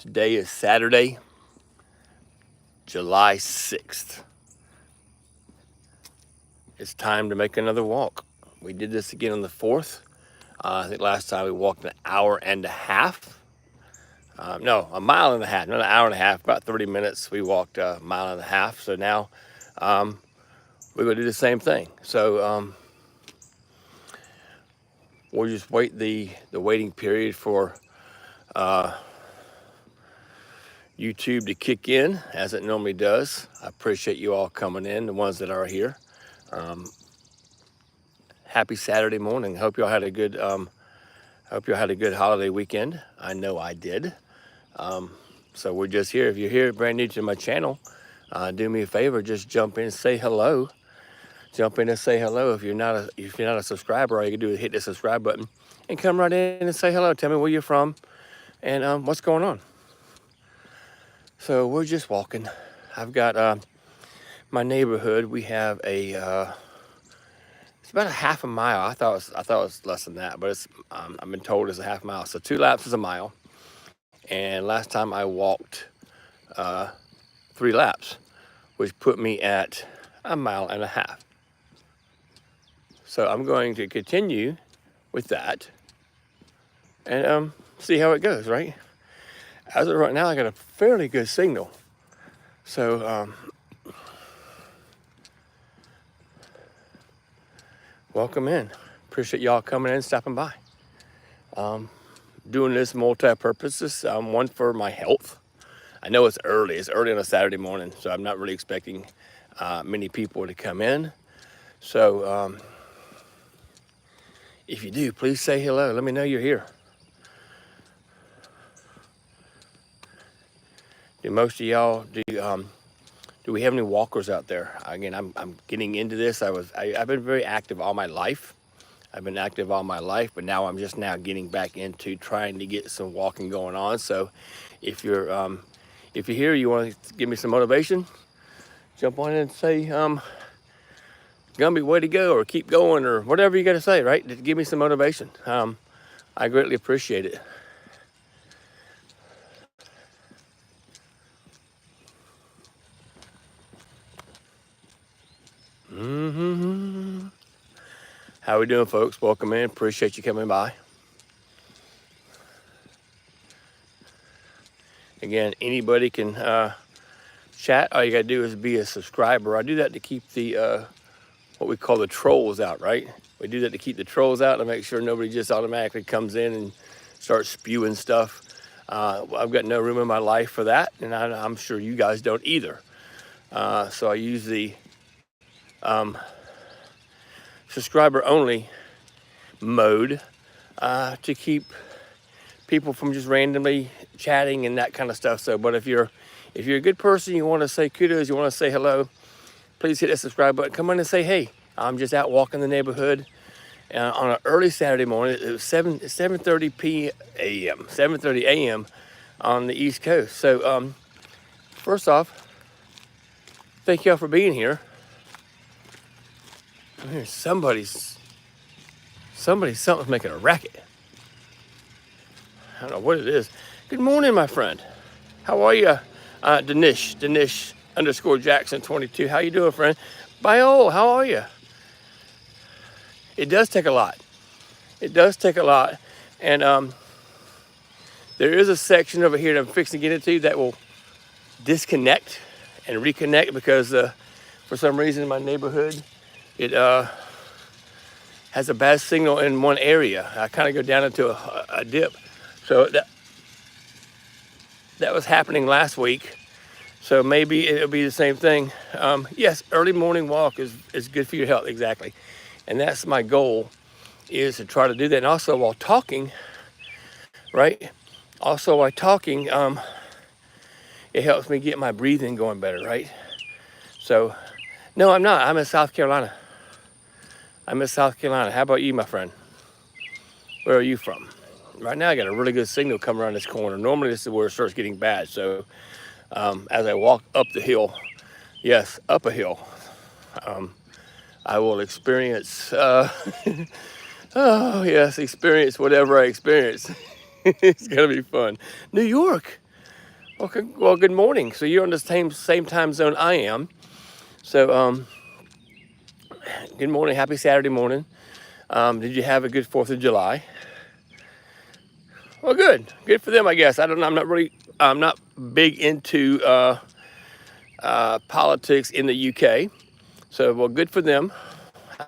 Today is Saturday, July 6th. It's time to make another walk. We did this again on the 4th. I think last time we walked an hour and a half. No, a mile and a half, not an hour and a half, about 30 minutes. We walked a mile and a half. So now we're going to do the same thing. So we'll just wait the waiting period for YouTube to kick in as it normally does. I appreciate you all coming in, the ones that are here. Happy Saturday morning. Hope y'all had a good holiday weekend. I know I did. So we're just here. If you're here brand new to my channel, do me a favor, just jump in and say hello. Jump in and say hello. If you're not a subscriber, all you can do is hit the subscribe button and come right in and say hello. Tell me where you're from and what's going on. So we're just walking. I've got my neighborhood. We have it's about a half a mile. I thought it was less than that, but it's I've been told it's a half mile. So 2 laps is a mile. And last time I walked 3 laps, which put me at a mile and a half. So I'm going to continue with that and see how it goes, right? As of right now, I got a fairly good signal. So welcome in. Appreciate y'all coming in, stopping by. Doing this multi-purposes, one for my health. I know it's early. It's early on a Saturday morning, so I'm not really expecting many people to come in. So if you do, please say hello. Let me know you're here. Do most of y'all do we have any walkers out there? Again, I'm getting into this. I've been very active all my life. I've been active all my life, but now I'm just now getting back into trying to get some walking going on. So if you're here, you want to give me some motivation, jump on in and say, Gumby, way to go, or keep going, or whatever you got to say, right? Just give me some motivation. I greatly appreciate it. How we doing, folks? Welcome in. Appreciate you coming by. Again, anybody can chat. All you gotta do is be a subscriber. I do that to keep the what we call the trolls out, right? We do that to keep the trolls out and make sure nobody just automatically comes in and starts spewing stuff. I've got no room in my life for that, and I'm sure you guys don't either. So I use the subscriber only mode to keep people from just randomly chatting and that kind of stuff. So, but if you're a good person, you want to say kudos, you want to say hello, please hit that subscribe button. Come on and say, hey, I'm just out walking the neighborhood on an early Saturday morning. It was 7:30 a.m. 7:30 a.m. on the East Coast. So, first off, thank y'all for being here. I hear something's making a racket. I don't know what it is. Good morning, my friend. How are you? Danish _ Jackson 22. How you doing, friend? Bio, how are you? It does take a lot. It does take a lot. And there is a section over here that I'm fixing to get into that will disconnect and reconnect because for some reason in my neighborhood, it has a bad signal in one area. I kind of go down into a dip. So that was happening last week. So maybe it'll be the same thing. Yes, early morning walk is good for your health, exactly. And that's my goal, is to try to do that. And also while talking, right? Also while talking, it helps me get my breathing going better, right? So, no, I'm not. I'm in South Carolina. I'm in South Carolina. How about you, my friend? Where are you from? Right now, I got a really good signal coming around this corner. Normally, this is where it starts getting bad. So, as I walk up the hill, yes, up a hill, I will experience, experience whatever I experience. It's going to be fun. New York. Okay, well, good morning. So you're on the same time zone I am. So good morning, happy Saturday morning. Did you have a good 4th of July? Well, good for them, I guess. I don't know. I'm not big into politics in the UK. So, well, good for them.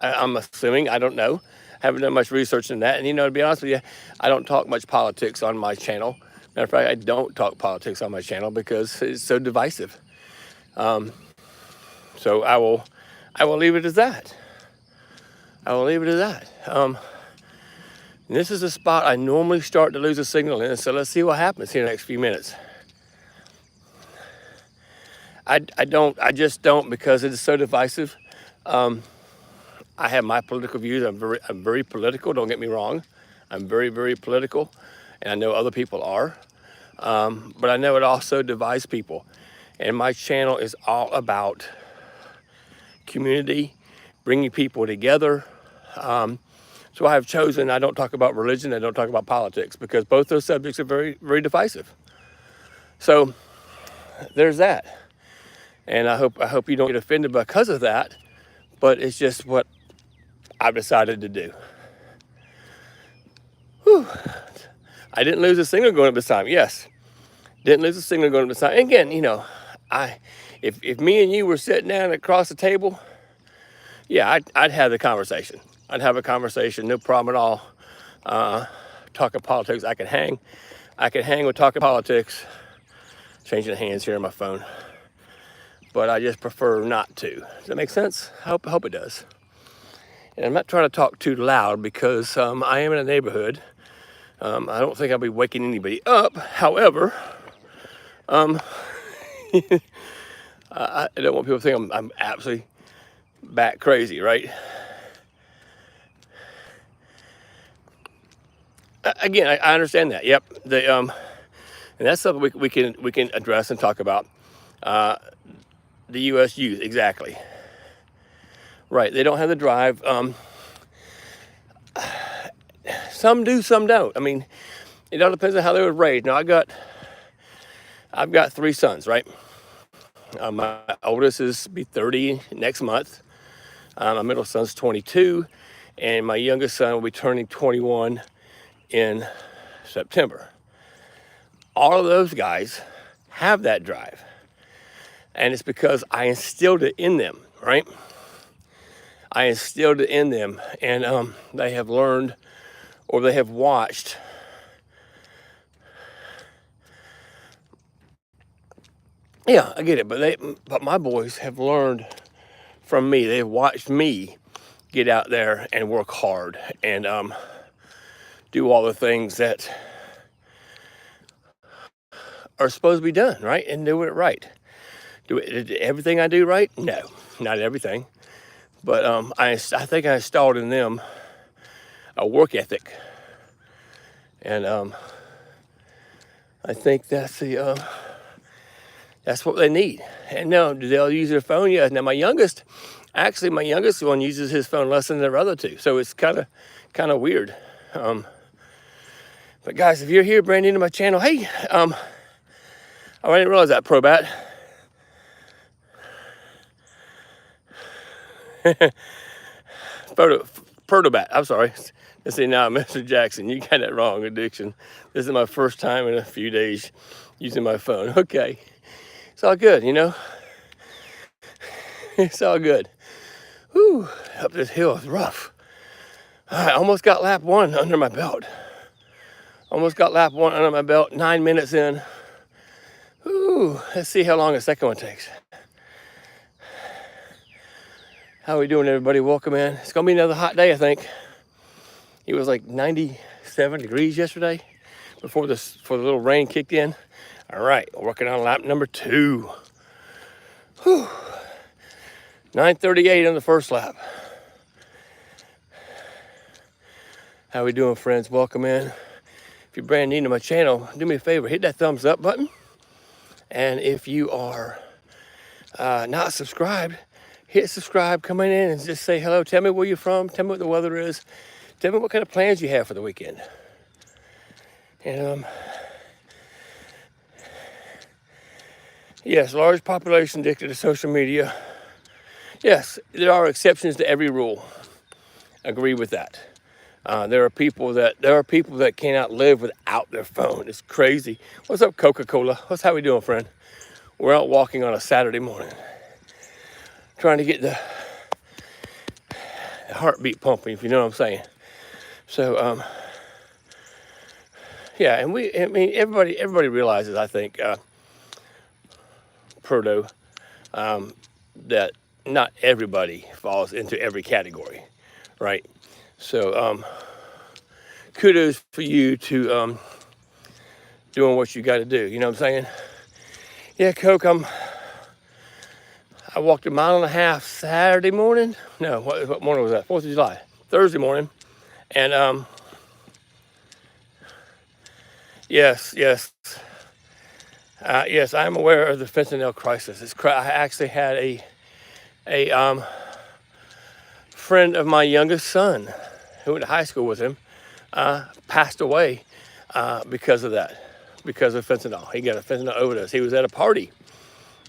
I'm assuming. I don't know. Haven't done much research in that. And to be honest with you, I don't talk much politics on my channel. Matter of fact, I don't talk politics on my channel because it's so divisive. So I will leave it as that. I will leave it as that. This is a spot I normally start to lose a signal in. So let's see what happens here in the next few minutes. I just don't, because it is so divisive. I have my political views. I'm very political. Don't get me wrong. I'm very, very political, and I know other people are. But I know it also divides people. And my channel is all about community, bringing people together. So I have chosen, I don't talk about religion, I don't talk about politics, because both those subjects are very, very divisive. So there's that. And I hope you don't get offended because of that, but it's just what I've decided to do. Whew. I didn't lose a signal going up this time. Yes, didn't lose a signal going up this time. And again, if me and you were sitting down across the table, yeah, I'd have the conversation. I'd have a conversation, no problem at all. Talking politics, I could hang with talking politics. Changing hands here on my phone. But I just prefer not to. Does that make sense? I hope it does. And I'm not trying to talk too loud because I am in a neighborhood. I don't think I'll be waking anybody up. However, I don't want people to think I'm absolutely bat crazy, right? Again, I understand that. Yep. And that's something we can address and talk about. The U.S. youth, exactly. Right, they don't have the drive. Some do, some don't. I mean, it all depends on how they were raised. Now, I've got 3 sons, right? My oldest is be 30 next month. My middle son's 22, and my youngest son will be turning 21 in September. All of those guys have that drive. And it's because I instilled it in them, right? I instilled it in them, and they have learned, or they have watched. Yeah, I get it, but my boys have learned from me. They've watched me get out there and work hard and do all the things that are supposed to be done, right? And do it right. Do everything I do right? No, not everything. But I think I installed in them a work ethic. And I think that's what they need. And no, they'll use their phone, yes. Now my youngest one uses his phone less than their other two. So it's kind of weird. But guys, if you're here brand new to my channel, hey, oh, I didn't realize that, Probat. Pertobat, I'm sorry. Let's see now, Mr. Jackson, you got that wrong, addiction. This is my first time in a few days using my phone. Okay, it's all good, It's all good. Whew, up this hill is rough. I almost got lap 1 under my belt. 9 minutes in. Whew, let's see how long the second one takes. How are we doing, everybody? Welcome in. It's gonna be another hot day, I think. It was like 97 degrees yesterday before the little rain kicked in. All right, working on lap number 2. Whew. 9:38 on the first lap. How we doing, friends? Welcome in. If you're brand new to my channel, do me a favor, hit that thumbs up button. And if you are not subscribed, hit subscribe, come in and just say hello. Tell me where you're from. Tell me what the weather is. Tell me what kind of plans you have for the weekend. And Yes, large population addicted to social media. Yes, there are exceptions to every rule. Agree with that. There are people that cannot live without their phone. It's crazy. What's up, Coca-Cola? How we doing, friend? We're out walking on a Saturday morning, trying to get the heartbeat pumping, if you know what I'm saying. So, yeah, and everybody realizes, I think, Proto, that not everybody falls into every category, right? So, kudos for you to doing what you got to do. You know what I'm saying? Yeah, Coke. I walked 1.5 miles Saturday morning. No, what morning was that? 4th of July, Thursday morning, and yes, yes, I'm aware of the fentanyl crisis. I actually had a friend of my youngest son, who went to high school with him, passed away because of that, because of fentanyl. He got a fentanyl overdose. He was at a party,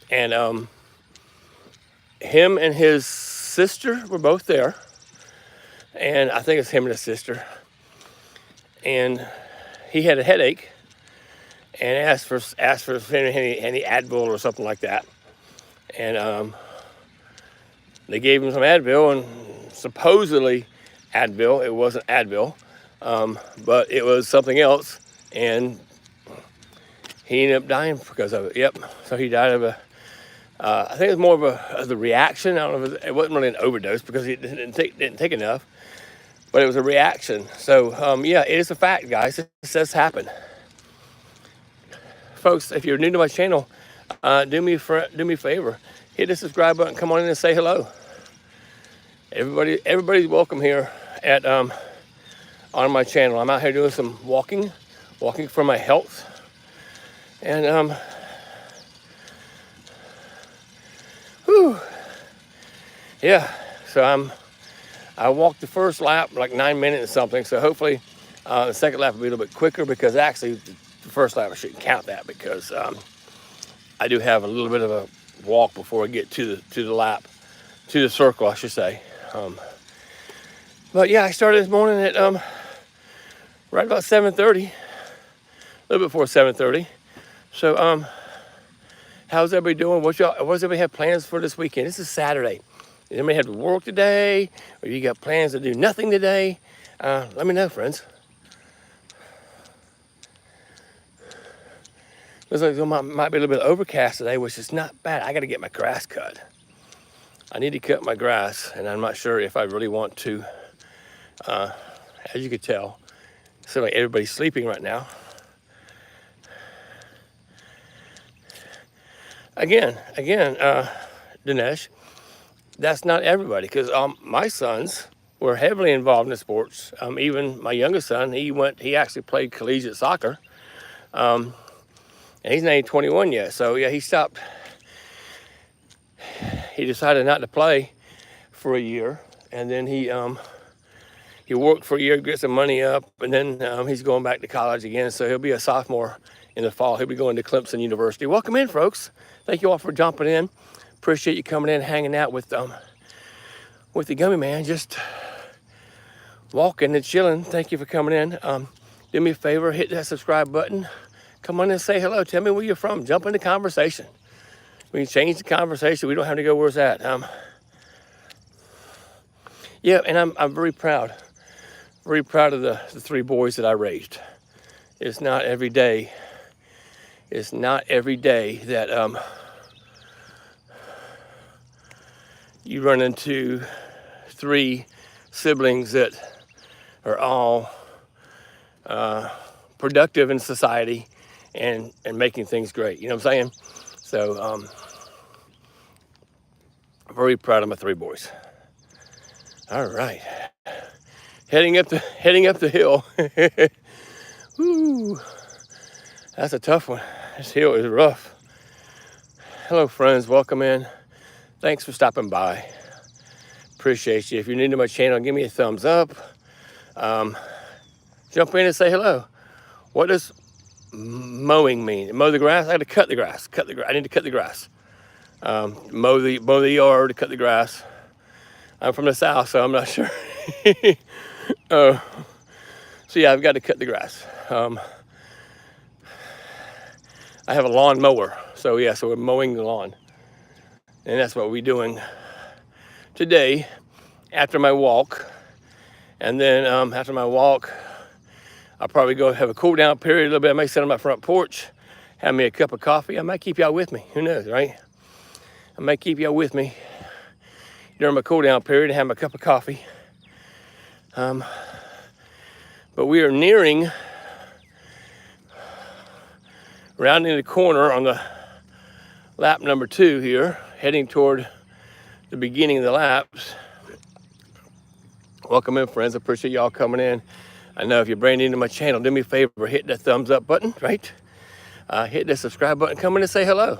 and him and his sister were both there, and I think it's him and his sister. And he had a headache, and asked for any Advil or something like that, and they gave him some Advil, and supposedly Advil. It wasn't Advil, but it was something else, and he ended up dying because of it. Yep. So he died of I think it was more of the reaction. I don't know if it wasn't really an overdose because he didn't take enough, but it was a reaction. So yeah, it is a fact, guys. This does happen. Folks, if you're new to my channel, do me a favor. Hit the subscribe button. Come on in and say hello. Everybody's welcome here at on my channel. I'm out here doing some walking for my health, and yeah. So I walked the first lap like 9 minutes or something. So hopefully the second lap will be a little bit quicker, because actually the first lap I shouldn't count that, because I do have a little bit of a walk before I get to the lap, to the circle, I should say. But yeah, I started this morning at right about 7:30, a little bit before 7:30. So how's everybody doing? What's everybody have plans for this weekend? This is Saturday. Does anybody have to work today, or you got plans to do nothing today? Let me know, friends. Looks like it might be a little bit overcast today, which is not bad. I got to get my grass cut. I need to cut my grass, and I'm not sure if I really want to. As you can tell, it seems like everybody's sleeping right now. Again, Dinesh, that's not everybody, because my sons were heavily involved in the sports. Even my youngest son, he actually played collegiate soccer. And he's not even 21 yet. So yeah, he stopped. He decided not to play for a year, and then he worked for a year, get some money up, and then he's going back to college again. So he'll be a sophomore in the fall. He'll be going to Clemson University. Welcome in, folks. Thank you all for jumping in. Appreciate you coming in, hanging out with the Gummy Man, just walking and chilling. Thank you for coming in. Do me a favor, hit that subscribe button. Come on and say hello. Tell me where you're from. Jump into conversation. We can change the conversation. We don't have to go where it's at. Yeah, and I'm very proud of the 3 boys that I raised. It's not every day that you run into 3 siblings that are all productive in society and making things great. You know what I'm saying? So very proud of my 3 boys. All right, heading up the hill. Woo, that's a tough one. This hill is rough. Hello, friends. Welcome in. Thanks for stopping by. Appreciate you. If you're new to my channel, give me a thumbs up. Jump in and say hello. What does mowing mean? Mow the grass? I got to cut the grass. I need to cut the grass. Mow the yard, cut the grass. I'm from the south, so I'm not sure. uh, so yeah, I've got to cut the grass. I have a lawn mower, so yeah, so we're mowing the lawn, and that's what we're doing today after my walk. And then after my walk, I'll probably go have a cool down period a little bit. I may sit on my front porch, have me a cup of coffee. I might keep y'all with me. Who knows, right? I might keep y'all with me during my cool down period and have my cup of coffee. But we are nearing, rounding the corner on the lap number 2 here, heading toward the beginning of the laps. Welcome in, friends. I appreciate y'all coming in. I know if you're brand new to my channel, do me a favor, hit that thumbs up button, right? Hit that subscribe button, come in and say hello.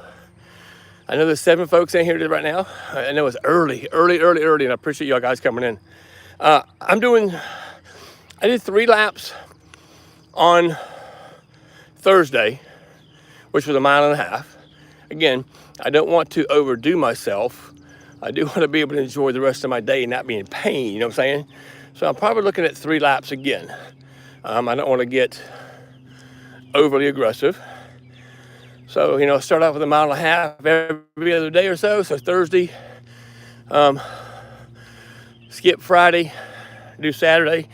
I know there's 7 folks in here right now. I know it's early, and I appreciate y'all guys coming in. I did 3 laps on Thursday, which was 1.5 miles. Again, I don't want to overdo myself. I do want to be able to enjoy the rest of my day and not be in pain, you know what I'm saying? So I'm probably looking at 3 laps again. I don't want to get overly aggressive. So, you know, start off with 1.5 miles every other day or so. So Thursday, skip Friday, do Saturday.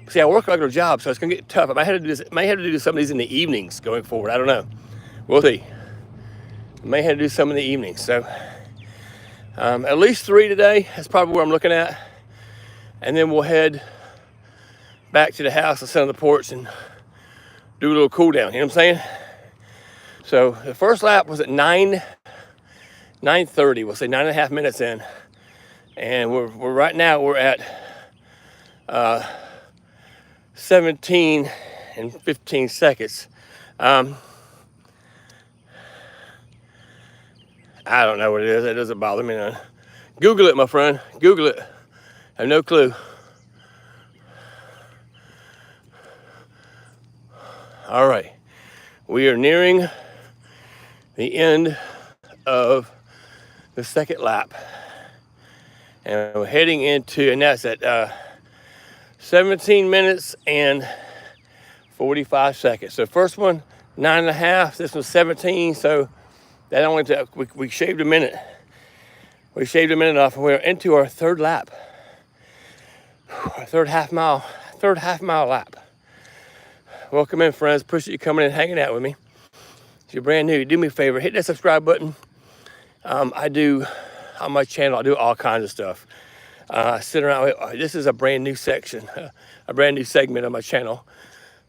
See, I work a regular job, so it's gonna get tough. I might have to do some of these in the evenings going forward. I don't know. We'll see. I may have to do some in the evenings. So at least 3 today. That's probably where I'm looking at. And then we'll head back to the house and sit on the porch and do a little cool down. You know what I'm saying? So the first lap was at 9:30. We'll say 9.5 minutes in, and we're right now we're at 17 and 15 seconds. I don't know what it is. It doesn't bother me none. Google it, my friend. Google it. I have no clue. All right. We are nearing the end of the second lap. And we're heading into, and that's at 17 minutes and 45 seconds. So first one, 9.5. This one's 17. So that only took, we shaved a minute. We shaved a minute off, and we're into our third lap. Our third half mile lap. Welcome in, friends. Appreciate you coming in and hanging out with me. If you're brand new, do me a favor, hit that subscribe button. I do, on my channel, I do all kinds of stuff. I sit around, this is a brand new section, a brand new segment of my channel,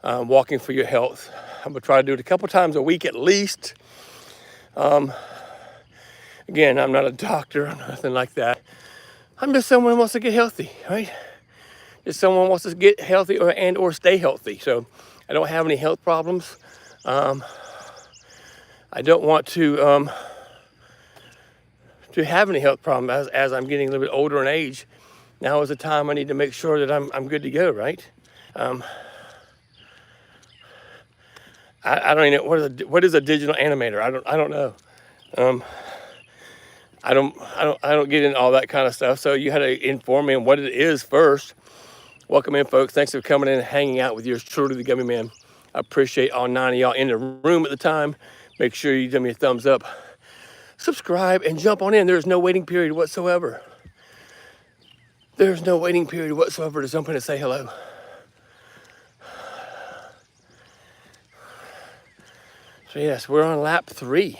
Walking for Your Health. I'm gonna try to do it a couple times a week at least. Again, I'm not a doctor or nothing like that. I'm just someone who wants to get healthy, right? Just someone who wants to get healthy or stay healthy. So I don't have any health problems. I don't want to have any health problems as I'm getting a little bit older in age. Now is the time I need to make sure that I'm good to go, right? I don't even know what is a digital animator. I don't know. I don't get into all that kind of stuff. So you had to inform me on what it is first. Welcome in, folks. Thanks for coming in and hanging out with yours truly, the Gummy Man. I appreciate all 9 of y'all in the room at the time. Make sure you give me a thumbs up, subscribe, and jump on in. There's no waiting period whatsoever. There's no waiting period whatsoever to jump in and say hello. So yes, we're on lap 3.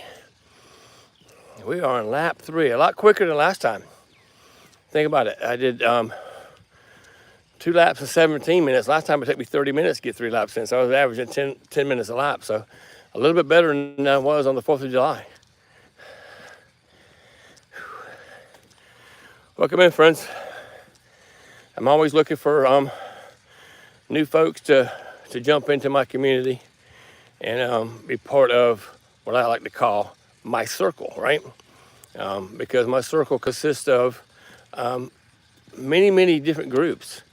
We are on lap 3, a lot quicker than last time. Think about it. I did 2 laps in 17 minutes. Last time it took me 30 minutes to get 3 laps in, so I was averaging 10 minutes a lap. So a little bit better than I was on the 4th of July. Welcome in, friends. I'm always looking for new folks to jump into my community and be part of what I like to call my circle, right? Because my circle consists of many different groups.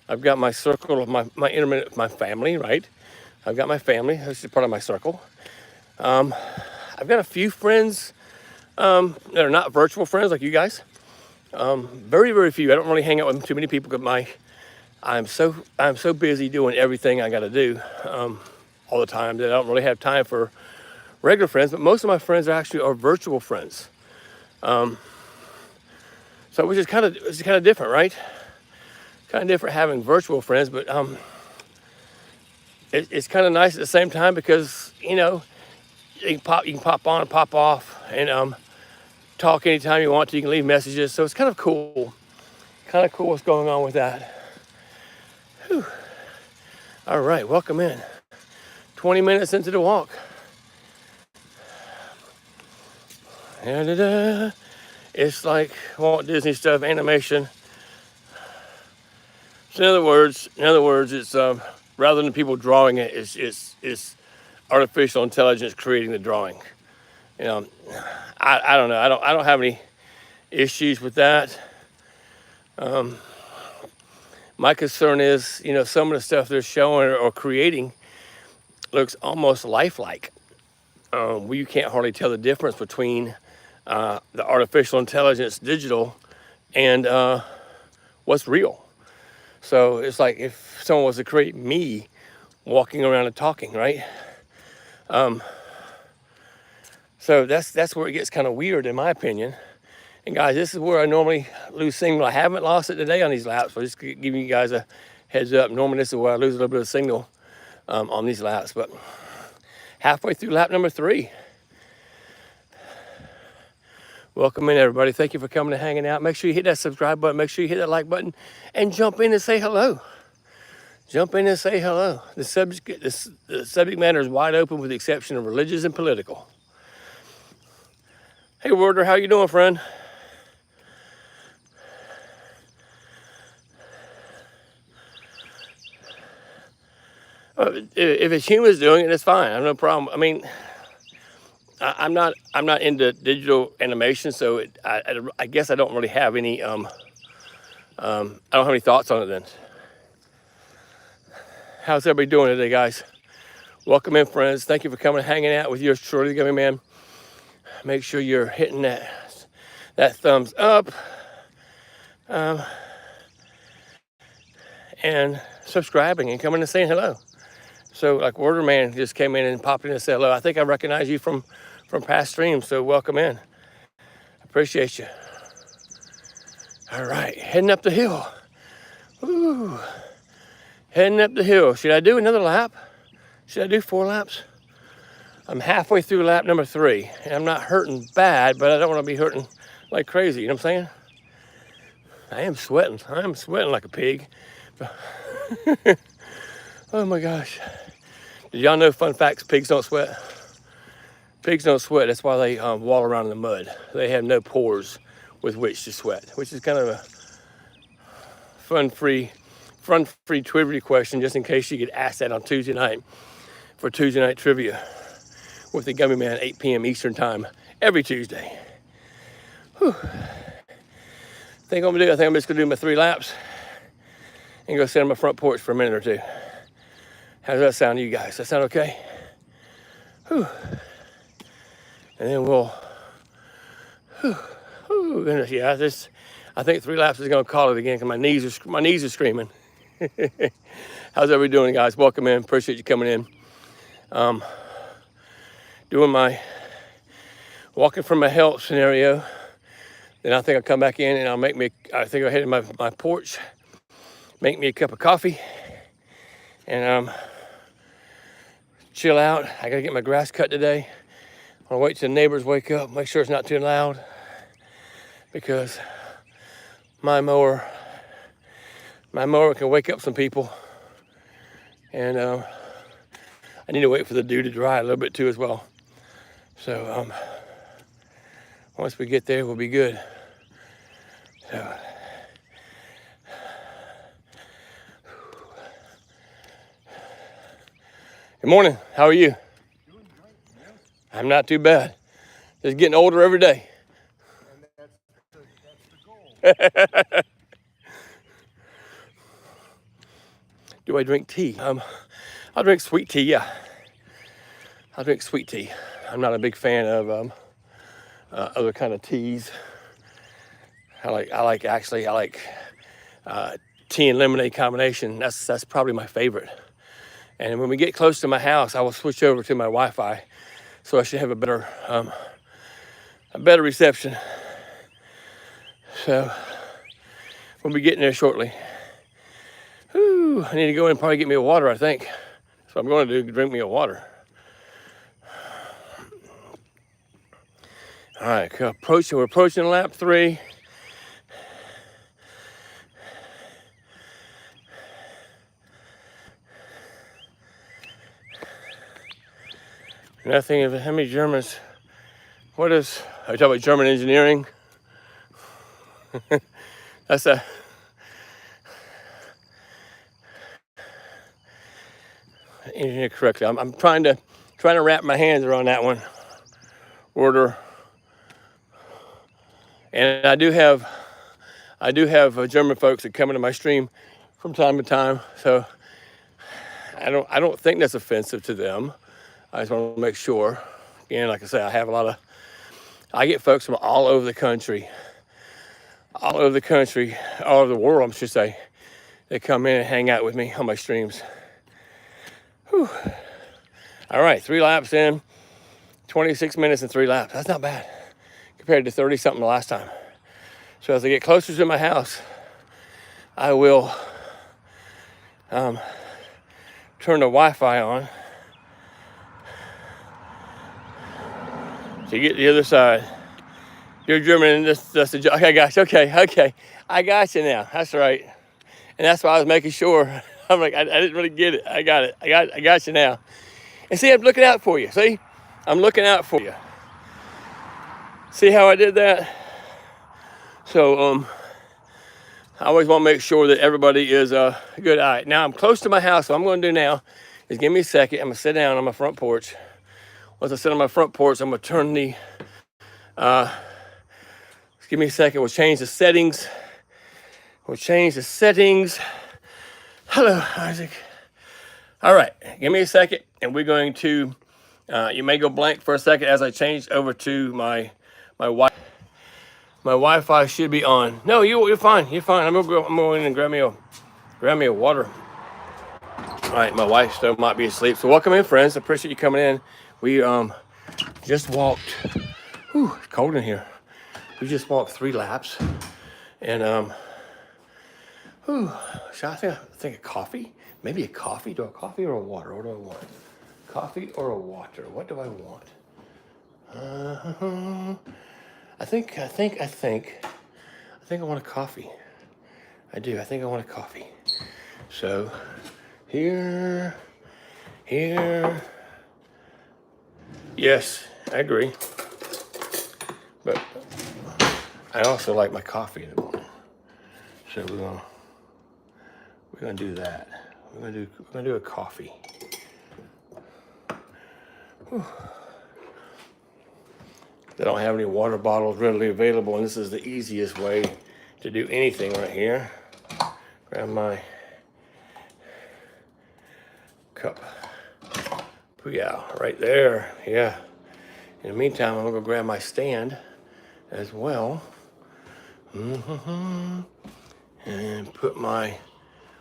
I've got my circle of my intimate, my family, right? I've got my family. This is part of my circle. I've got a few friends that are not virtual friends like you guys. Very, very few. I don't really hang out with too many people because I'm so busy doing everything I got to do all the time that I don't really have time for regular friends. But most of my friends are virtual friends. So which is kind of different, right? Kind of different having virtual friends, but it's kind of nice at the same time because you can pop on and pop off and talk anytime you want to. You can leave messages, so it's kind of cool. Kind of cool what's going on with that. Whew. All right, welcome in. 20 minutes into the walk. Da-da-da. It's like Walt Disney stuff, animation. So in other words, it's rather than people drawing it, it's artificial intelligence creating the drawing. I don't know. I don't have any issues with that. My concern is, some of the stuff they're showing or creating looks almost lifelike. You can't hardly tell the difference between the artificial intelligence digital and what's real. So it's like if someone was to create me walking around and talking, right? So that's where it gets kind of weird in my opinion. And guys, this is where I normally lose signal. I haven't lost it today on these laps, so just giving you guys a heads up. Normally this is where I lose a little bit of signal on these laps, but halfway through lap number 3. Welcome in, everybody. Thank you for coming and hanging out. Make sure you hit that subscribe button. Make sure you hit that like button and jump in and say hello. Jump in and say hello. The subject matter is wide open with the exception of religious and political. Hey, Werder, how you doing, friend? If it's humans doing it, it's fine. I have no problem. I mean, I'm not into digital animation, so I guess I don't really have any. I don't have any thoughts on it then. How's everybody doing today, guys? Welcome in, friends. Thank you for coming and hanging out with yours truly, the Gummy Man. Make sure you're hitting that thumbs up and subscribing and coming and saying hello. So like Werder Man just came in and popped in and said hello. I think I recognize you from past streams, so welcome in. Appreciate you. All right, heading up the hill. Ooh, heading up the hill. Should I do another lap? Should I do 4 laps? I'm halfway through lap number 3, and I'm not hurting bad, but I don't want to be hurting like crazy, you know what I'm saying? I am sweating like a pig. Oh my gosh. Did y'all know, fun facts, pigs don't sweat? Pigs don't sweat, that's why they walk around in the mud. They have no pores with which to sweat, which is kind of a fun-free trivia question, just in case you get asked that on Tuesday night for Tuesday night trivia with the Gummy Man, 8 p.m. Eastern time, every Tuesday. Whew. I think I'm just gonna do my 3 laps and go sit on my front porch for a minute or two. How does that sound to you guys? Does that sound okay? Whew. And then we'll, yeah, I think 3 laps is gonna call it again because my knees are screaming. How's everybody doing, guys? Welcome in, appreciate you coming in. Doing my walking from my health scenario. Then I think I'll come back in and I'll head to my porch, make me a cup of coffee, and chill out. I gotta get my grass cut today. I'll wait till the neighbors wake up, make sure it's not too loud, because my mower can wake up some people, and I need to wait for the dew to dry a little bit too as well. So once we get there, we'll be good. So good morning. How are you? Doing great, man. I'm not too bad. Just getting older every day. And that's the goal. Do I drink tea? I'll drink sweet tea. Yeah, I'll drink sweet tea. I'm not a big fan of other kind of teas. I like tea and lemonade combination. That's probably my favorite. And when we get close to my house, I will switch over to my Wi-Fi, so I should have a better reception. So we'll be getting there shortly. Whew, I need to go in and probably get me a water, I think. That's what I'm going to do, drink me a water. All right, we're approaching lap 3. Nothing of how many Germans. Are you talking about German engineering? That's a engineer correctly. I'm trying to wrap my hands around that one. Order. And I do have German folks that come into my stream from time to time. So I don't think that's offensive to them. I just want to make sure. Again, like I say, I get folks from all over the country, all over the world, I should say. They come in and hang out with me on my streams. Whew. All right, 3 laps in, 26 minutes and 3 laps. That's not bad compared to 30 something the last time. So as I get closer to my house, I will turn the Wi-Fi on to get the other side. You're German, that's the joke. Okay, gosh, okay. I got you now. That's right. And that's why I was making sure. I'm like, I didn't really get it. I got it. I got you now. And see, I'm looking out for you. See? I'm looking out for you. See how I did that? So, I always want to make sure that everybody is good. All right, now I'm close to my house. So what I'm going to do now is give me a second. I'm going to sit down on my front porch. Once I sit on my front porch, I'm going to turn the, give me a second. We'll change the settings. Hello, Isaac. All right, give me a second. And we're going to, you may go blank for a second as I change over to my Wi-Fi. My Wi-Fi should be on. No, you're fine. You're fine. I'm going in and grab me a water. All right, my wife still might be asleep. So welcome in, friends. I appreciate you coming in. We just walked. Whew, it's cold in here. We just walked 3 laps, and so I think a coffee. Maybe a coffee. Do a coffee or a water? What do I want? Coffee or a water? What do I want? I think I want a coffee. I do. I think I want a coffee. So here. Yes, I agree. But I also like my coffee in the morning. So we're gonna do that. We're gonna do a coffee. Whew. They don't have any water bottles readily available, and this is the easiest way to do anything right here. Grab my cup. Yeah, right there. Yeah. In the meantime, I'm gonna go grab my stand as well. And put my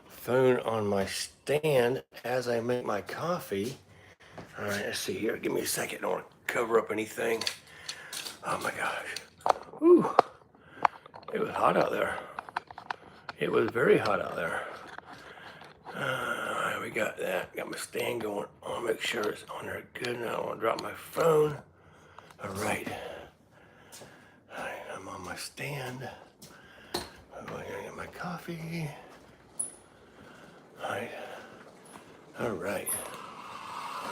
phone on my stand as I make my coffee. All right, let's see here. Give me a second. I don't want to cover up anything. Oh my gosh. Whew. It was hot out there. It was very hot out there. We got that. Got my stand going. I want to make sure it's on there good. And I don't want to drop my phone. All right. I'm on my stand. I'm going to get my coffee. All right. All right.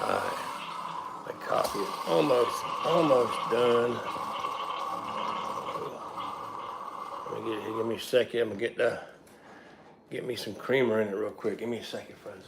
My coffee is almost done. Give me a second. I'm gonna get me some creamer in it real quick. Give me a second, friends.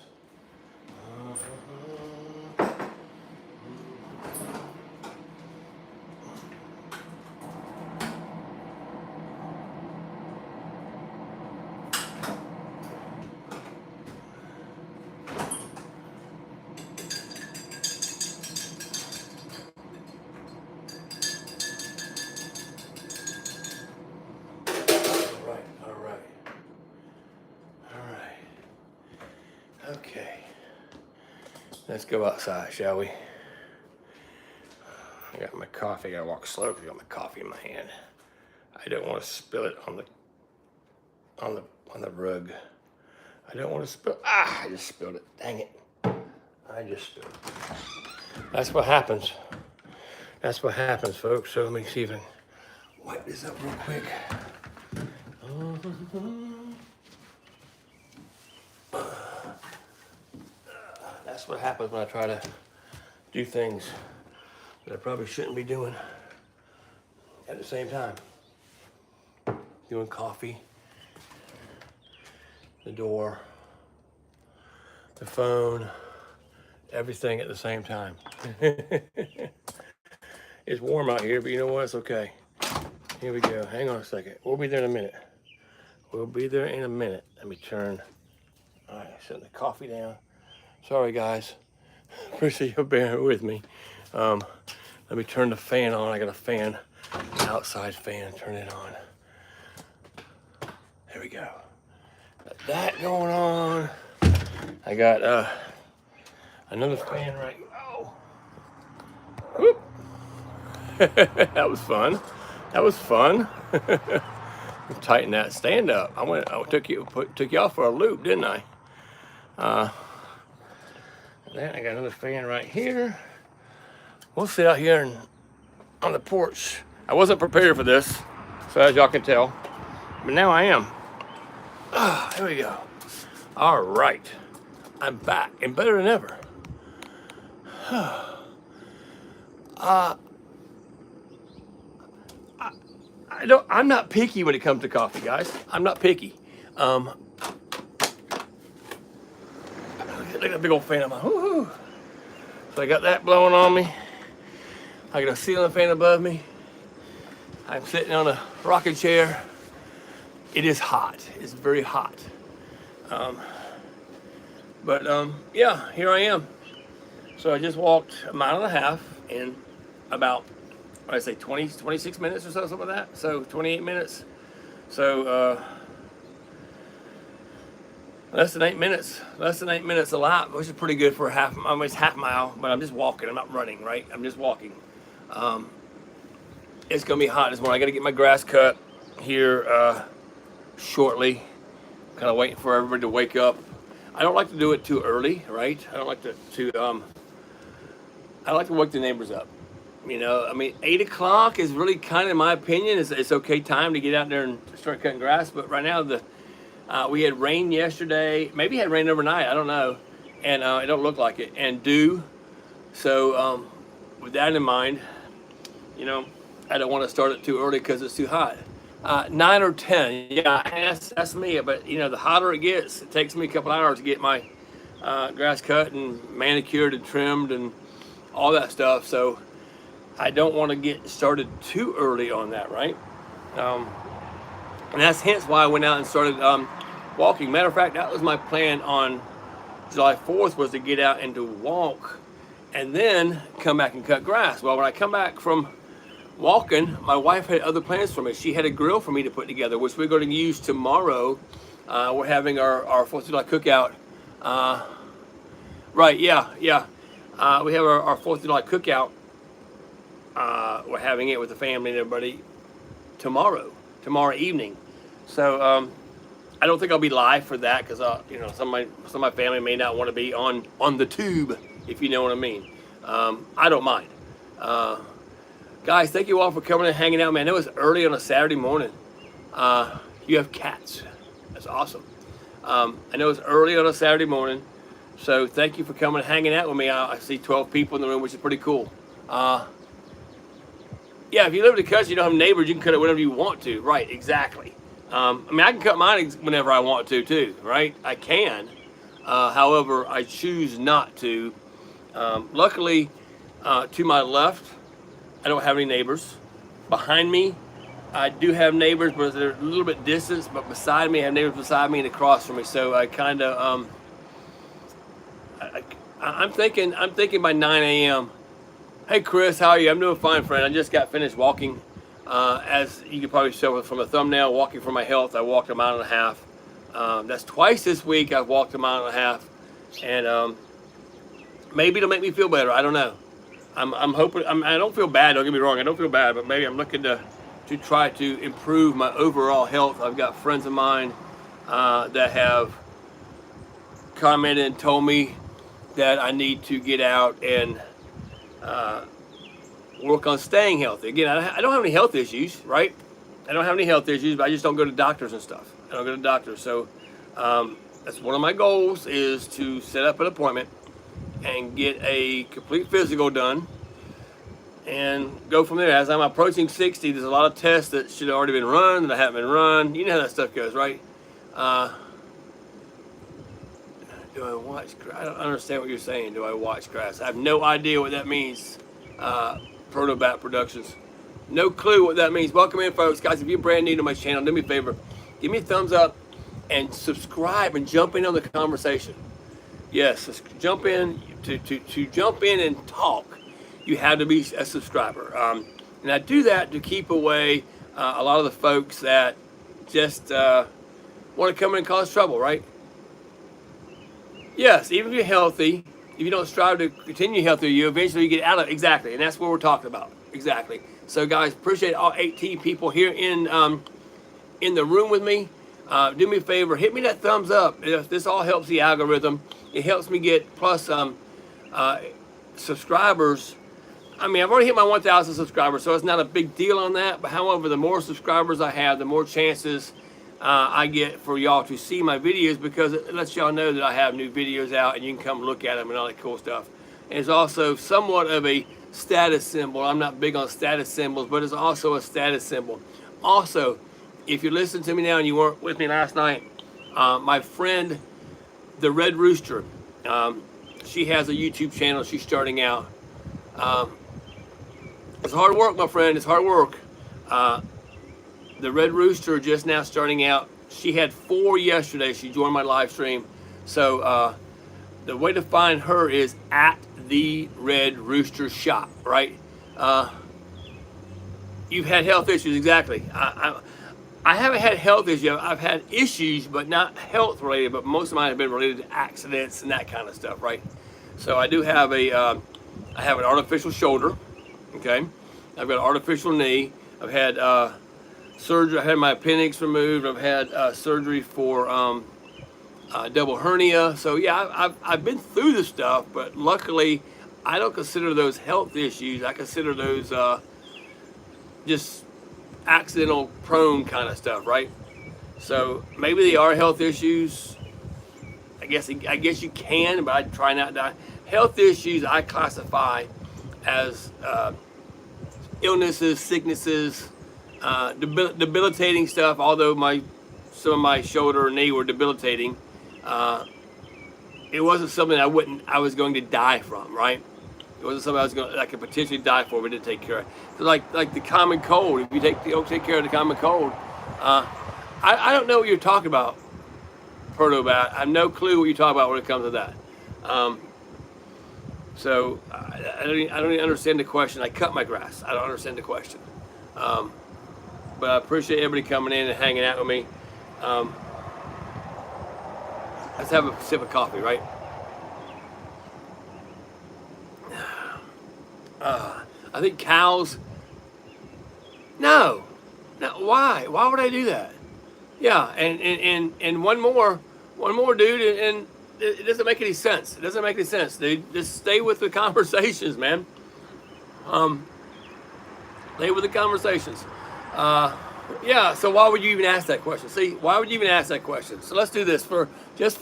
Let's go outside, shall we? I got my coffee. I gotta walk slow because I got my coffee in my hand. I don't want to spill it on the rug. I don't want to spill. I just spilled it. Dang it! I just spilled it. That's what happens. That's what happens, folks. So let me see if I can wipe this up real quick. That's what happens when I try to do things that I probably shouldn't be doing at the same time. Doing coffee, the door, the phone, everything at the same time. It's warm out here, but you know what? It's okay. Here we go. Hang on a second. We'll be there in a minute. We'll be there in a minute. Let me turn. All right, set the coffee down. Sorry, guys. Appreciate you bearing with me. Let me turn the fan on. I got a fan, outside fan. Turn it on. There we go. Got that going on. I got another fan right. Oh. Whoop. That was fun. That was fun. Tighten that stand up. I took you off for a loop, didn't I? Then I got another fan right here. We'll sit out here on the porch. I wasn't prepared for this, so as y'all can tell, but now I am. There we go. All right, I'm back and better than ever. I'm not picky when it comes to coffee, guys. I'm not picky. Look at that big old fan of mine. Woo-hoo. So I got that blowing on me. I got a ceiling fan above me. I'm sitting on a rocking chair. It is hot. It's very hot. Yeah, here I am. So I just walked a mile and a half in about, what did I say, 26 minutes or so, something like that. So 28 minutes. So less than 8 minutes a lap, which is pretty good for almost half mile, but I'm just walking. I'm not running, right? I'm just walking. It's gonna be hot this morning. I gotta get my grass cut here shortly. Kind of waiting for everybody to wake up. I don't like to do it too early, right? I don't like I like to wake the neighbors up. You know, I mean, 8 o'clock is really kind of, in my opinion, it's okay time to get out there and start cutting grass. But right now, we had rain yesterday. Maybe had rain overnight. I don't know, and it don't look like it. And dew. So with that in mind, you know, I don't want to start it too early because it's too hot. 9 or 10, yeah, that's me. But you know, the hotter it gets, it takes me a couple hours to get my grass cut and manicured and trimmed and all that stuff. So I don't want to get started too early on that, right? And that's hence why I went out and started walking. Matter of fact, that was my plan on July 4th, was to get out and to walk and then come back and cut grass. Well, when I come back from walking, my wife had other plans for me. She had a grill for me to put together, which we're going to use tomorrow. We're having our 4th of July cookout. Right, yeah. We have our 4th of July cookout. We're having it with the family and everybody tomorrow evening. So I don't think I'll be live for that because you know, some of my family may not want to be on the tube, if you know what I mean. I don't mind. Guys, thank you all for coming and hanging out, man. It was early on a Saturday morning. You have cats. That's awesome. I know it's early on a Saturday morning, so thank you for coming and hanging out with me. I see 12 people in the room, which is pretty cool. Yeah, if you live in the country, you don't have neighbors, you can cut it whenever you want to. Right, exactly. I mean, I can cut mine whenever I want to, too, right? I can. However, I choose not to. Luckily, to my left, I don't have any neighbors. Behind me, I do have neighbors, but they're a little bit distant. But beside me, I have neighbors beside me and across from me. So I kind of, I'm thinking by 9 a.m. Hey Chris, how are you? I'm doing fine, friend. I just got finished walking. As you can probably show from the thumbnail, walking for my health. I walked a mile and a half. That's twice this week I've walked a mile and a half. And maybe it'll make me feel better. I don't know. I'm hoping. I don't feel bad. Don't get me wrong. I don't feel bad, but maybe I'm looking to try to improve my overall health. I've got friends of mine that have commented and told me that I need to get out and work on staying healthy. Again, I don't have any health issues, right? I don't have any health issues, but I just don't go to doctors and stuff. I don't go to doctors. So that's one of my goals, is to set up an appointment and get a complete physical done and go from there. As I'm approaching 60, there's a lot of tests that should have already been run that I haven't been run. You know how that stuff goes, right? Do I watch grass? I don't understand what you're saying. Do I watch grass? I have no idea what that means. Protobat Productions. No clue what that means. Welcome in, folks. Guys, if you're brand new to my channel, do me a favor. Give me a thumbs up and subscribe and jump in on the conversation. Yes, jump in. To jump in and talk, you have to be a subscriber. And I do that to keep away a lot of the folks that just want to come in and cause trouble, right? Yes, even if you're healthy, if you don't strive to continue healthy, you eventually get out of it. Exactly, and that's what we're talking about. Exactly. So, guys, appreciate all 18 people here in the room with me. Do me a favor, hit me that thumbs up. This all helps the algorithm. It helps me get plus subscribers. I mean, I've already hit my 1,000 subscribers, so it's not a big deal on that. But however, the more subscribers I have, the more chances I get for y'all to see my videos, because it lets y'all know that I have new videos out and you can come look at them and all that cool stuff. And it's also somewhat of a status symbol. I'm not big on status symbols, but it's also a status symbol. Also, if you're listening to me now and you weren't with me last night, my friend, the Red Rooster, she has a YouTube channel. She's starting out. It's hard work, my friend. It's hard work. The Red Rooster just now starting out. She had 4 yesterday. She joined my live stream. So the way to find her is at the Red Rooster Shop, right? You've had health issues, exactly. I haven't had health issues. I've had issues, but not health related. But most of mine have been related to accidents and that kind of stuff, right? So I do have I have an artificial shoulder. Okay, I've got an artificial knee. I've had surgery. I had my appendix removed. I've had surgery for double hernia. So yeah, I've been through this stuff, but luckily I don't consider those health issues. I consider those just accidental prone kind of stuff, right? So maybe they are health issues. I guess you can, but I try not to. Health issues I classify as illnesses, sicknesses, debilitating stuff. Although some of my shoulder and knee were debilitating, it wasn't something I was going to die from, right? It wasn't something I could potentially die for, but didn't take care of. So like the common cold. If you don't take care of the common cold, I don't know what you're talking about, Protobat. I have no clue what you're talking about when it comes to that. So I don't even understand the question. I cut my grass. I don't understand the question. But I appreciate everybody coming in and hanging out with me. Let's have a sip of coffee, right? I think cows. No. Why? Why would I do that? Yeah, and one more, dude, and it doesn't make any sense. It doesn't make any sense, dude. Just stay with the conversations, man. Stay with the conversations. Yeah. So why would you even ask that question? See, why would you even ask that question? So let's do this for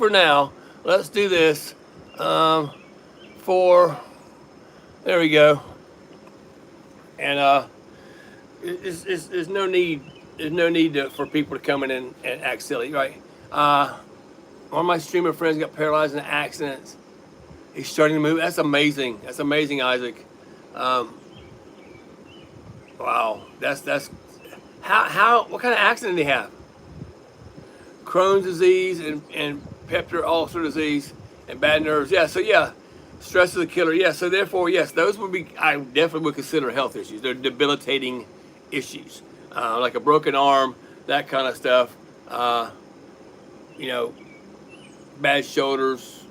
now. Let's do this. There we go. And there's no need. There's no need for people to come in and act silly, right? One of my streamer friends got paralyzed in an accident. He's starting to move. That's amazing. That's amazing, Isaac. Wow. That's how. What kind of accident did he have? Crohn's disease and peptic ulcer disease and bad nerves. Yeah. So yeah, stress is a killer. Yeah. So therefore, yes, those would be. I definitely would consider health issues. They're debilitating issues, like a broken arm, that kind of stuff. Bad shoulders.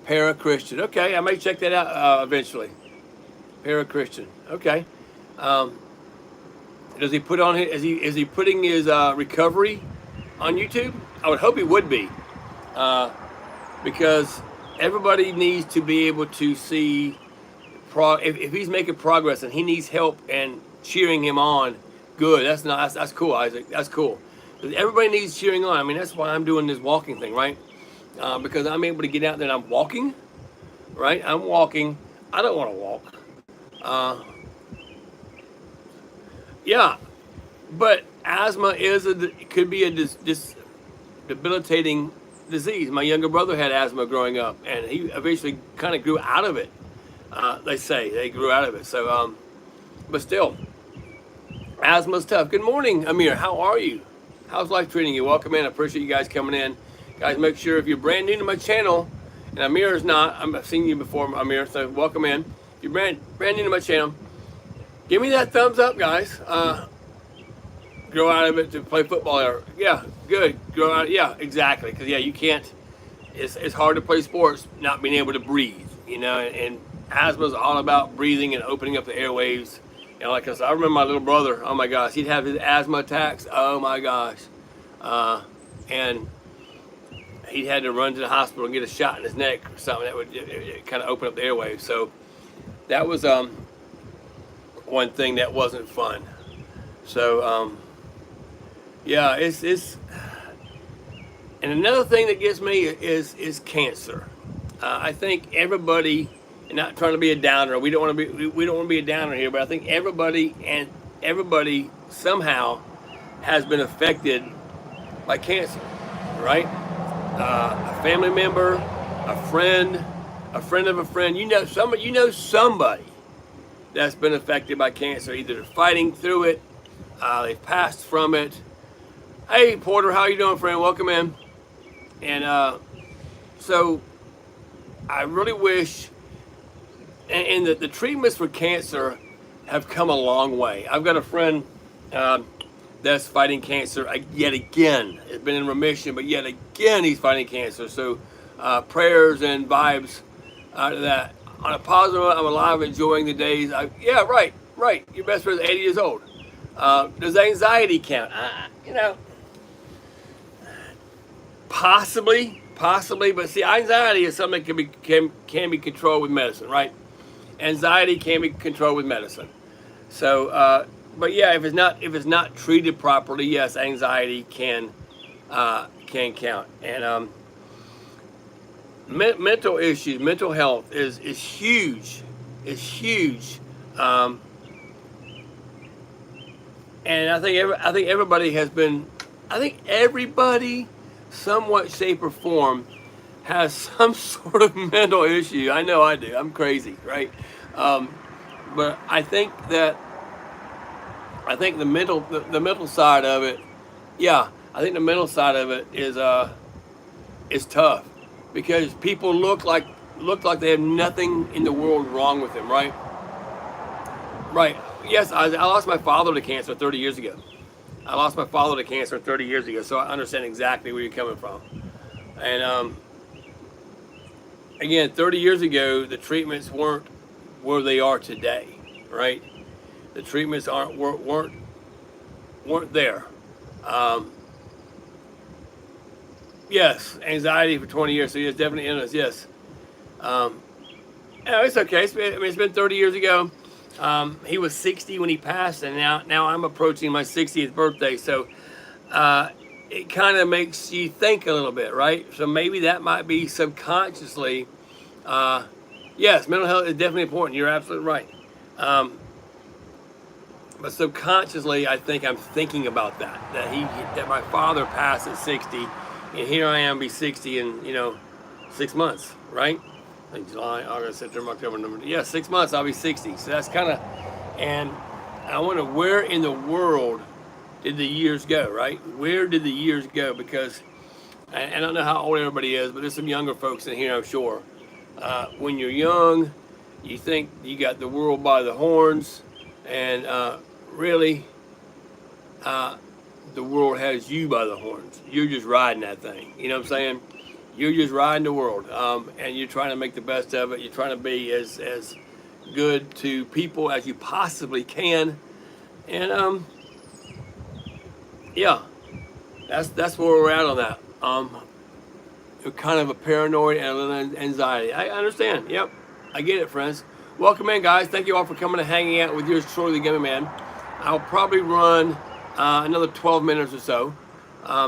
Para-Christian. Okay, I may check that out eventually. Para-Christian. Okay. Um, does he put on his, is he putting his recovery on YouTube? I would hope he would be, because everybody needs to be able to see if he's making progress and he needs help and cheering him on. Good. That's nice. That's cool, Isaac. That's cool. Everybody needs cheering on. I mean, that's why I'm doing this walking thing, right? Because I'm able to get out there and I'm walking, right? I'm walking. I don't want to walk. Uh, yeah, but asthma could be a debilitating disease. My younger brother had asthma growing up, and he eventually kind of grew out of it. They say they grew out of it. So, but still, asthma's tough. Good morning, Amir. How are you? How's life treating you? Welcome in. I appreciate you guys coming in. Guys, make sure if you're brand new to my channel, and Amir is not, I've seen you before, Amir, so welcome in. If you're brand new to my channel, give me that thumbs up, guys. Grow out of it to play football. Yeah, good. Grow out. Yeah, exactly. Because yeah, you can't. It's hard to play sports not being able to breathe. You know, and asthma is all about breathing and opening up the airwaves. You know, like I said, I remember my little brother. Oh my gosh, he'd have his asthma attacks. Oh my gosh, and he had to run to the hospital and get a shot in his neck or something that would kind of open up the airwaves. So that was one thing that wasn't fun. So yeah, it's and another thing that gets me is cancer. I think everybody, and not trying to be a downer, we don't want to be a downer here, but I think everybody somehow has been affected by cancer, right? A family member, a friend of a friend. You know somebody that's been affected by cancer. Either they're fighting through it, they've passed from it. Hey Porter, how you doing, friend? Welcome in. And so I really wish, and the treatments for cancer have come a long way. I've got a friend that's fighting cancer yet again. It's been in remission, but yet again he's fighting cancer. So prayers and vibes to that. On a positive note, I'm alive, enjoying the days. Yeah, right. Your best friend is 80 years old. Does anxiety count? You know, possibly, but see, anxiety is something that can be controlled with medicine, right? Anxiety can be controlled with medicine. So, but yeah, if it's not treated properly, yes, anxiety can count. And mental issues, mental health is huge. It's huge. And I think everybody has been. I think everybody, somewhat, shape, or form, has some sort of mental issue. I know I do. I'm crazy, right? But I think the mental side of it, yeah, I think the mental side of it is tough, because people look like they have nothing in the world wrong with them, right? Right. Yes, I lost my father to cancer 30 years ago. So I understand exactly where you're coming from. And again, 30 years ago, the treatments weren't where they are today, right? The treatments weren't there. Yes, anxiety for 20 years, so yes, definitely in us. Yes. Yeah, it's okay. It's been 30 years ago. He was 60 when he passed, and now I'm approaching my 60th birthday. So it kind of makes you think a little bit, right? So maybe that might be subconsciously. Yes, mental health is definitely important. You're absolutely right. But subconsciously, I think I'm thinking about that my father passed at 60, and here I am, be 60 in 6 months, right? Like July, August, September, October, November. Yeah, 6 months, I'll be 60. So that's kind of, and I wonder, where in the world did the years go, right? Where did the years go? Because I don't know how old everybody is, but there's some younger folks in here, I'm sure. When you're young, you think you got the world by the horns, and really, the world has you by the horns. You're just riding that thing. You know what I'm saying? You're just riding the world, and you're trying to make the best of it. You're trying to be as good to people as you possibly can, and yeah, that's where we're at on that. Kind of a paranoid and a little anxiety. I understand. Yep, I get it, friends. Welcome in, guys. Thank you all for coming and hanging out with yours truly, the Gaming Man. I'll probably run another 12 minutes or so,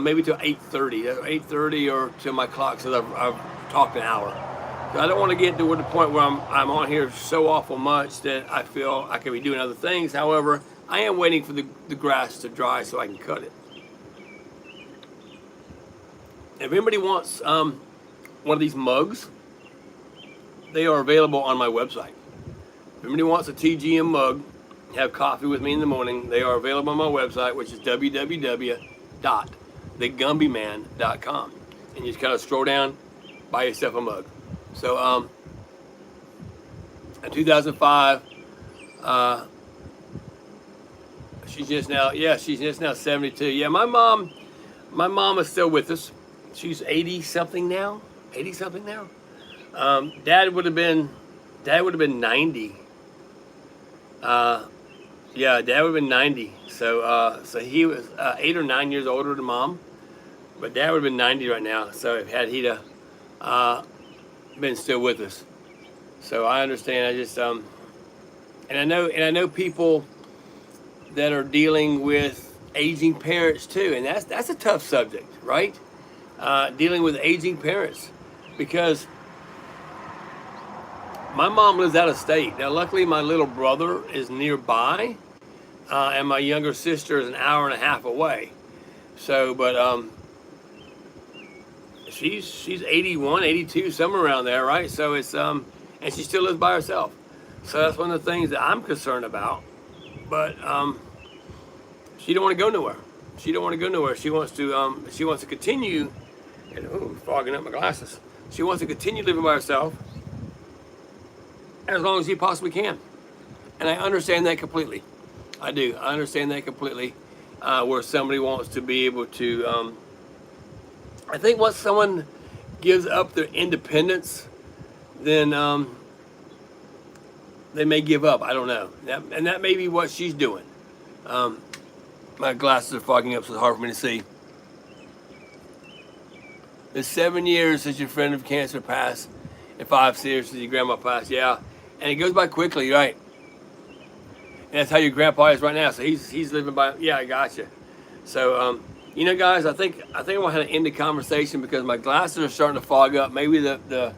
maybe till 8:30 or till my clock says I've talked an hour. So I don't want to get to the point where I'm on here so awful much that I feel I could be doing other things. However, I am waiting for the grass to dry so I can cut it. If anybody wants one of these mugs, they are available on my website. If anybody wants a TGM mug, have coffee with me in the morning, they are available on my website, which is www.thegumbyman.com. And you just kind of scroll down, buy yourself a mug. So in 2005, she's just now 72. Yeah, my mom is still with us. She's 80 something now. Dad would have been 90. Yeah, Dad would have been 90. So he was 8 or 9 years older than Mom, but Dad would have been 90 right now. So had he been still with us. So I understand. I just and I know people that are dealing with aging parents too, and that's a tough subject, right? Dealing with aging parents, because my mom lives out of state. Now, luckily, my little brother is nearby, and my younger sister is an hour and a half away. So, but she's 81, 82, somewhere around there, right? So it's and she still lives by herself. So that's one of the things that I'm concerned about. But she don't want to go nowhere. She wants to continue. And I'm fogging up my glasses. She wants to continue living by herself as long as she possibly can. And I understand that completely. I do. I understand that completely. Where somebody wants to be able to. I think once someone gives up their independence, then they may give up. I don't know. And that may be what she's doing. My glasses are fogging up, so it's hard for me to see. It's 7 years since your friend of cancer passed, and 5 years since your grandma passed. Yeah, and it goes by quickly, right? And that's how your grandpa is right now. So he's living by. Yeah, I gotcha. So you know, guys, I think I want to end the conversation because my glasses are starting to fog up. Maybe the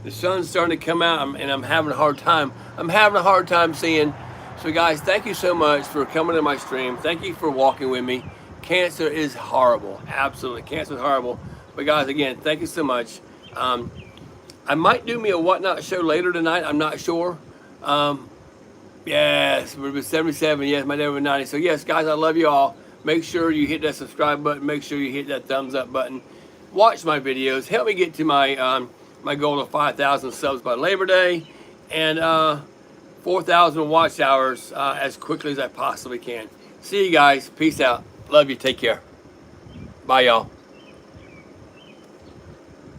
sun's starting to come out, and I'm having a hard time. I'm having a hard time seeing. So, guys, thank you so much for coming to my stream. Thank you for walking with me. Cancer is horrible. Absolutely, cancer is horrible. But guys, again, thank you so much. I might do me a Whatnot show later tonight. I'm not sure. Yes, we're 77. Yes, my dad was 90. So yes, guys, I love you all. Make sure you hit that subscribe button. Make sure you hit that thumbs up button. Watch my videos. Help me get to my my goal of 5,000 subs by Labor Day, and 4,000 watch hours as quickly as I possibly can. See you guys. Peace out. Love you. Take care. Bye, y'all.